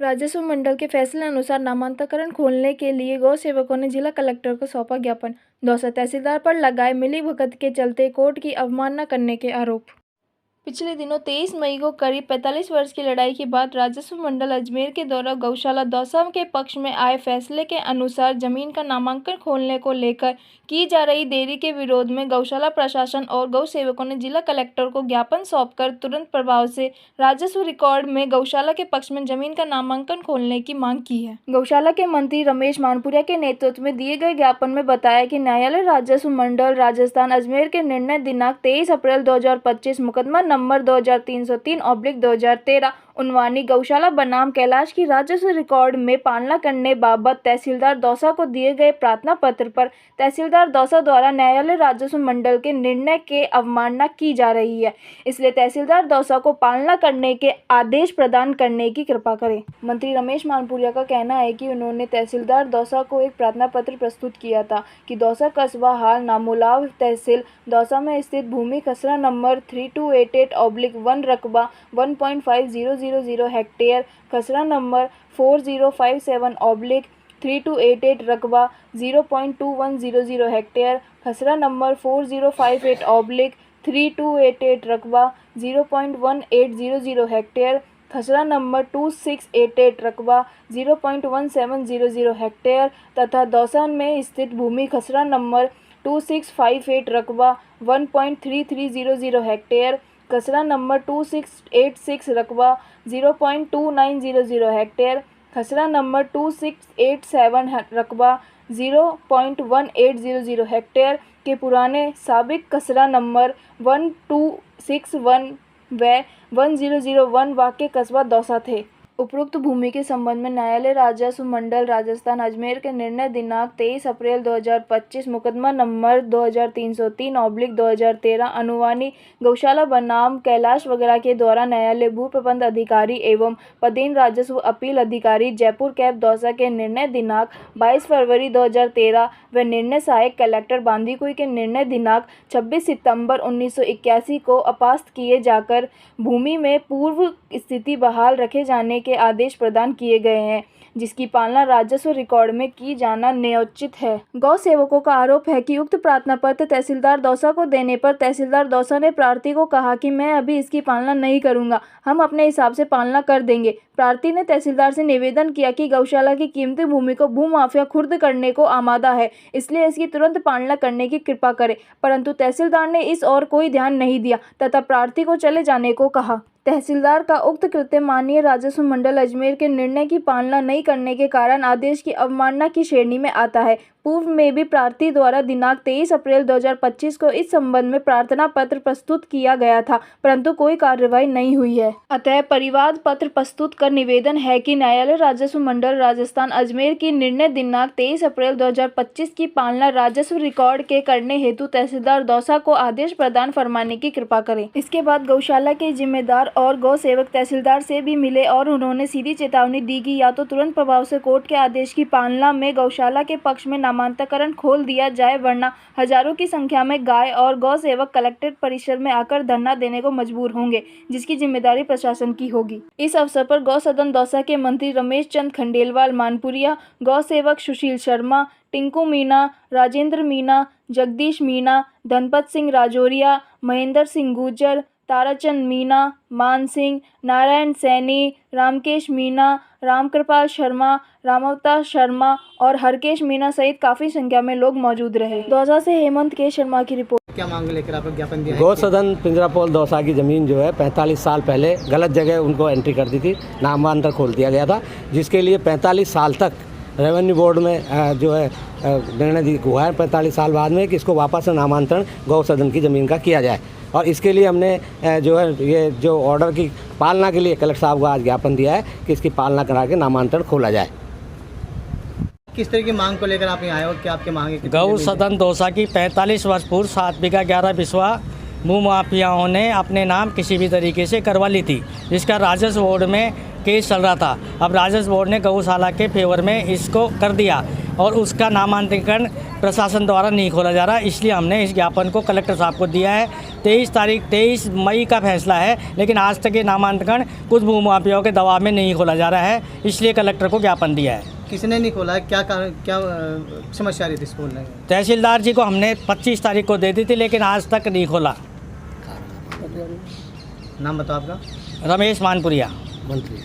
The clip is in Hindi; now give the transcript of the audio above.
राजस्व मंडल के फैसले अनुसार नामांतरण खोलने के लिए गौ सेवकों ने जिला कलेक्टर को सौंपा ज्ञापन। दौसा तहसीलदार पर लगाए मिलीभगत के चलते कोर्ट की अवमानना करने के आरोप। पिछले दिनों 23 मई को करीब 45 वर्ष की लड़ाई के बाद राजस्व मंडल अजमेर के द्वारा गौशाला दौसा के पक्ष में आए फैसले के अनुसार जमीन का नामांकन खोलने को लेकर की जा रही देरी के विरोध में गौशाला प्रशासन और गौ सेवकों ने जिला कलेक्टर को ज्ञापन सौंपकर तुरंत प्रभाव से राजस्व रिकॉर्ड में गौशाला के पक्ष में जमीन का नामांकन खोलने की मांग की है। गौशाला के मंत्री रमेश मानपुरिया के नेतृत्व में दिए गए ज्ञापन में बताया कि न्यायालय राजस्व मंडल राजस्थान अजमेर के निर्णय दिनांक 23 अप्रैल 2025 मुकदमा नंबर 2303/2013 उन्वानी गौशाला बनाम कैलाश की राजस्व रिकॉर्ड में पालना करने बाबत तहसीलदार दौसा को दिए गए प्रार्थना पत्र पर तहसीलदार दौसा द्वारा न्यायालय राजस्व मंडल के निर्णय के अवमानना की जा रही है। इसलिए तहसीलदार दौसा को पालना करने के आदेश प्रदान करने की कृपा करें। मंत्री रमेश मानपुरिया का कहना है कि उन्होंने तहसीलदार दौसा को एक प्रार्थना पत्र प्रस्तुत किया था कि दौसा कस्बा हाल नामोलाव तहसील दौसा में स्थित भूमि खसरा नंबर 3288/1 रकबा 1.5000 हेक्टेयर, खसरा नंबर 4057/3288 रकबा 0.2100 हेक्टेयर, खसरा नंबर 4058/3288 रकबा 0.1800 हेक्टेयर, खसरा नंबर 2688 रकबा 0.1700 हेक्टेयर तथा दौसा में स्थित भूमि खसरा नंबर 2658 रकबा 1.3300 हेक्टेयर, खसरा नंबर 2686 रकबा 0.2900 हेक्टेयर, खसरा नंबर 2687 रकबा 0.1800 हेक्टेयर के पुराने साबिक खसरा नंबर 1261 व 1001 वाक़ई कस्बा दौसा थे। उपरोक्त भूमि के संबंध में न्यायालय राजस्व मंडल राजस्थान अजमेर के निर्णय दिनांक 23 अप्रैल 2025 मुकदमा नंबर 2303/2013 अनुवानी गौशाला बनाम कैलाश वगैरह के द्वारा न्यायालय भू प्रबंध अधिकारी एवं पदेन राजस्व अपील अधिकारी जयपुर कैब दौसा के निर्णय दिनांक 22 फरवरी 2013 व निर्णय सहायक कलेक्टर बांदीकुई के निर्णय दिनांक 26 सितंबर 1981 को अपास्त किए जाकर भूमि में पूर्व स्थिति बहाल रखे जाने के आदेश प्रदान किए गए हैं, जिसकी पालना राजस्व रिकॉर्ड में की जाना न्यायोचित है। गौ सेवकों का आरोप है कि उक्त प्रार्थना पत्र तहसीलदार दौसा को देने पर तहसीलदार दौसा ने प्रार्थी को कहा कि मैं अभी इसकी पालना नहीं करूंगा, हम अपने हिसाब से पालना कर देंगे। प्रार्थी ने तहसीलदार से निवेदन किया कि गौशाला की कीमती भूमि को भूमाफिया खुर्द करने को आमादा है, इसलिए इसकी तुरंत पालना करने की कृपा करें, परंतु तहसीलदार ने इस ओर कोई ध्यान नहीं दिया तथा प्रार्थी को चले जाने को कहा। तहसीलदार का उक्त कृत्य माननीय राजस्व मंडल अजमेर के निर्णय की पालना नहीं करने के कारण आदेश की अवमानना की श्रेणी में आता है। पूर्व में भी प्रार्थी द्वारा दिनांक 23 अप्रैल 2025 को इस संबंध में प्रार्थना पत्र प्रस्तुत किया गया था, परंतु कोई कार्रवाई नहीं हुई है। अतः परिवाद पत्र प्रस्तुत कर निवेदन है कि न्यायालय राजस्व मंडल राजस्थान अजमेर की निर्णय दिनांक 23 अप्रैल 2025 की पालना राजस्व रिकॉर्ड के करने हेतु तहसीलदार दौसा को आदेश प्रदान फरमाने की कृपा करें। इसके बाद गौशाला के जिम्मेदार और गौ सेवक तहसीलदार से भी मिले और उन्होंने सीधी चेतावनी दी कि या तो तुरंत प्रभाव से कोर्ट के आदेश की पालना में गौशाला के पक्ष में नामांतरण खोल दिया जाए, वरना हजारों की संख्या में गाय और गौ सेवक कलेक्ट्रेट परिसर में आकर धरना देने को मजबूर होंगे, जिसकी जिम्मेदारी प्रशासन की होगी। इस अवसर पर गौ सदन दौसा के मंत्री रमेश चंद खंडेलवाल मानपुरिया, गौ सेवक सुशील शर्मा, टिंकू मीणा, राजेंद्र मीणा, जगदीश मीणा, धनपत सिंह राजौरिया, महेंद्र सिंह गुर्जर, ताराचंद मीणा, मान सिंह, नारायण सैनी, रामकेश मीणा, रामकृपाल शर्मा, रामावतार शर्मा और हरकेश मीणा सहित काफी संख्या में लोग मौजूद रहे। दौसा से हेमंत के शर्मा की रिपोर्ट। क्या मांग लेकर आप ज्ञापन दिया? गौ सदन पिंजरापोल दौसा की ज़मीन जो है 45 साल पहले गलत जगह उनको एंट्री कर दी थी, नामांतर खोल दिया गया था, जिसके लिए 45 साल तक रेवेन्यू बोर्ड में जो है निर्णय हुआ है 45 साल बाद में कि इसको वापस नामांतरण गौ सदन की ज़मीन का किया जाए। और इसके लिए हमने जो है ये जो ऑर्डर की पालना के लिए कलेक्टर साहब को आज ज्ञापन दिया है कि इसकी पालना करा के नामांतरण खोला जाए। किस तरह की मांग को लेकर आप यहाँ आए और क्या आपकी मांग है? गौ सदन दौसा की 45 वर्ष पूर्व 7 बीघा 11 बिस्वा भूमाफियाओं ने अपने नाम किसी भी तरीके से करवा ली थी, जिसका राजस्व बोर्ड में केस चल रहा था। अब राजस्व बोर्ड ने गौशाला के फेवर में इसको कर दिया और उसका नामांतरण प्रशासन द्वारा नहीं खोला जा रहा, इसलिए हमने इस ज्ञापन को कलेक्टर साहब को दिया है। 23 मई का फैसला है, लेकिन आज तक ये नामांकन कुछ भूमाफियाओं के दबाव में नहीं खोला जा रहा है, इसलिए कलेक्टर को ज्ञापन दिया है। किसने नहीं खोला है? क्या कारण, क्या समस्या रही थी स्कूल में? तहसीलदार जी को हमने 25 तारीख को दे दी थी, लेकिन आज तक नहीं खोला। नाम बताओ आपका। रमेश मानपुरिया। मंत्री